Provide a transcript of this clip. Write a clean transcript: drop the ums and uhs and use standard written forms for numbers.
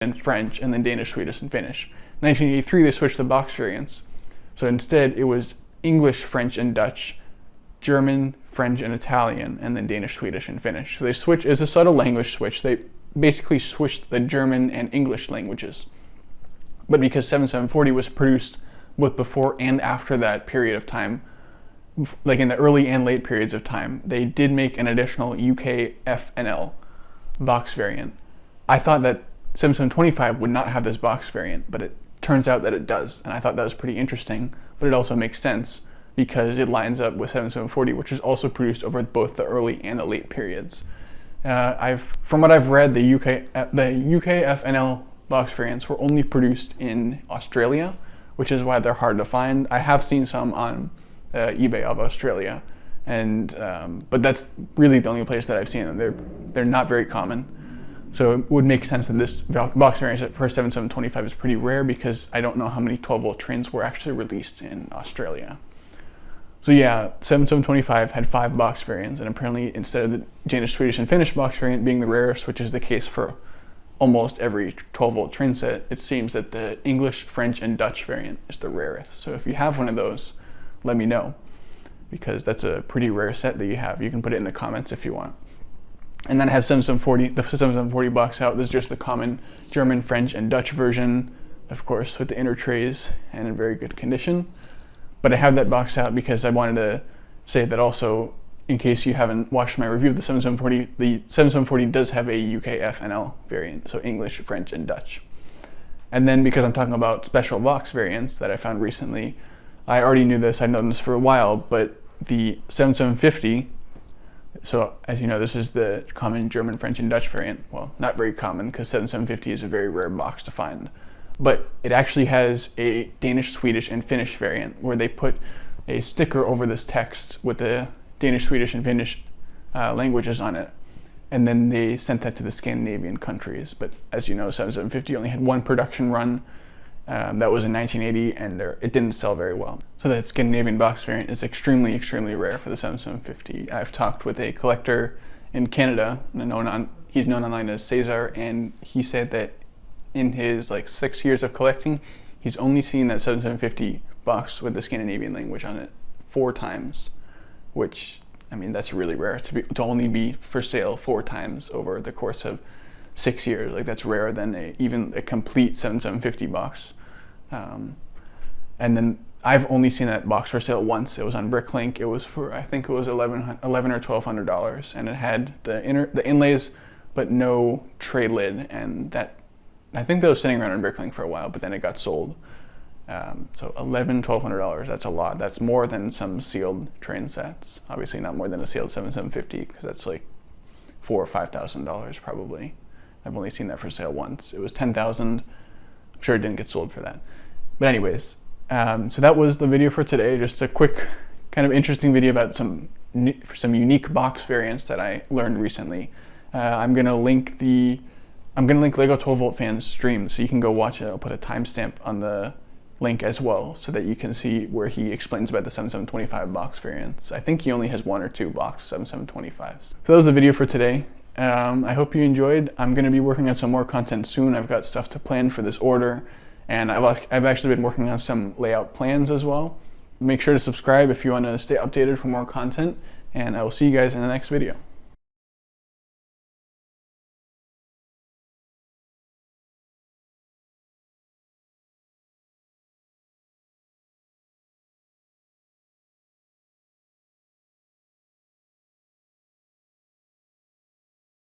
and French, and then Danish, Swedish, and Finnish. In 1983, they switched the box variants. So instead, it was English, French, and Dutch, German, French, and Italian, and then Danish, Swedish, and Finnish. So they switched, it's a subtle language switch. They basically switched the German and English languages. But because 7740 was produced both before and after that period of time, like in the early and late periods of time, they did make an additional UK FNL box variant. I thought that 7725 would not have this box variant, but it turns out that it does, and I thought that was pretty interesting. But it also makes sense because it lines up with 7740, which is also produced over both the early and the late periods. From what I've read, the UK FNL box variants were only produced in Australia, which is why they're hard to find. I have seen some on eBay of Australia, and but that's really the only place that I've seen them. They're not very common, so it would make sense that this box variant for 7725 is pretty rare, because I don't know how many 12-volt trains were actually released in Australia. So yeah, 7725 had 5 box variants, and apparently instead of the Danish, Swedish, and Finnish box variant being the rarest, which is the case for almost every 12-volt train set, it seems that the English, French, and Dutch variant is the rarest. So if you have one of those, let me know, because that's a pretty rare set that you have. You can put it in the comments if you want. And then I have 7740, the 7740 box out. This is just the common German, French, and Dutch version, of course, with the inner trays and in very good condition. But I have that box out because I wanted to say that also, in case you haven't watched my review of the 7740, the 7740 does have a UK FNL variant, so English, French, and Dutch. And then because I'm talking about special box variants that I found recently, I already knew this, I'd known this for a while, but the 7750, so as you know, this is the common German, French, and Dutch variant. Well, not very common, because 7750 is a very rare box to find. But it actually has a Danish, Swedish, and Finnish variant, where they put a sticker over this text with the Danish, Swedish, and Finnish languages on it. And then they sent that to the Scandinavian countries. But as you know, 7750 only had one production run. That was in 1980, and it didn't sell very well. So that Scandinavian box variant is extremely, extremely rare for the 7750. I've talked with a collector in Canada, he's known online as Cesar, and he said that in his 6 years of collecting, he's only seen that 7750 box with the Scandinavian language on it 4 times, which, I mean, that's really rare to only be for sale 4 times over the course of 6 years. Like, that's rarer than even a complete 7750 box. And then I've only seen that box for sale once. It was on Bricklink. It was for, I think it was $1,100 or $1,200, and it had the inlays but no tray lid, and that, I think that was sitting around on Bricklink for a while, but then it got sold. So $1,100, $1,200, that's a lot. That's more than some sealed train sets. Obviously not more than a sealed 7750, because that's like $4,000 or $5,000 probably. I've only seen that for sale once. It was $10,000. I'm sure it didn't get sold for that. But anyways, so that was the video for today. Just a quick, kind of interesting video about some unique box variants that I learned recently. I'm gonna link Lego 12-Volt Fan's stream, so you can go watch it. I'll put a timestamp on the link as well, so that you can see where he explains about the 7725 box variants. I think he only has 1 or 2 box 7725s. So that was the video for today. I hope you enjoyed. I'm going to be working on some more content soon. I've got stuff to plan for this order, and I've actually been working on some layout plans as well. Make sure to subscribe if you want to stay updated for more content, and I will see you guys in the next video.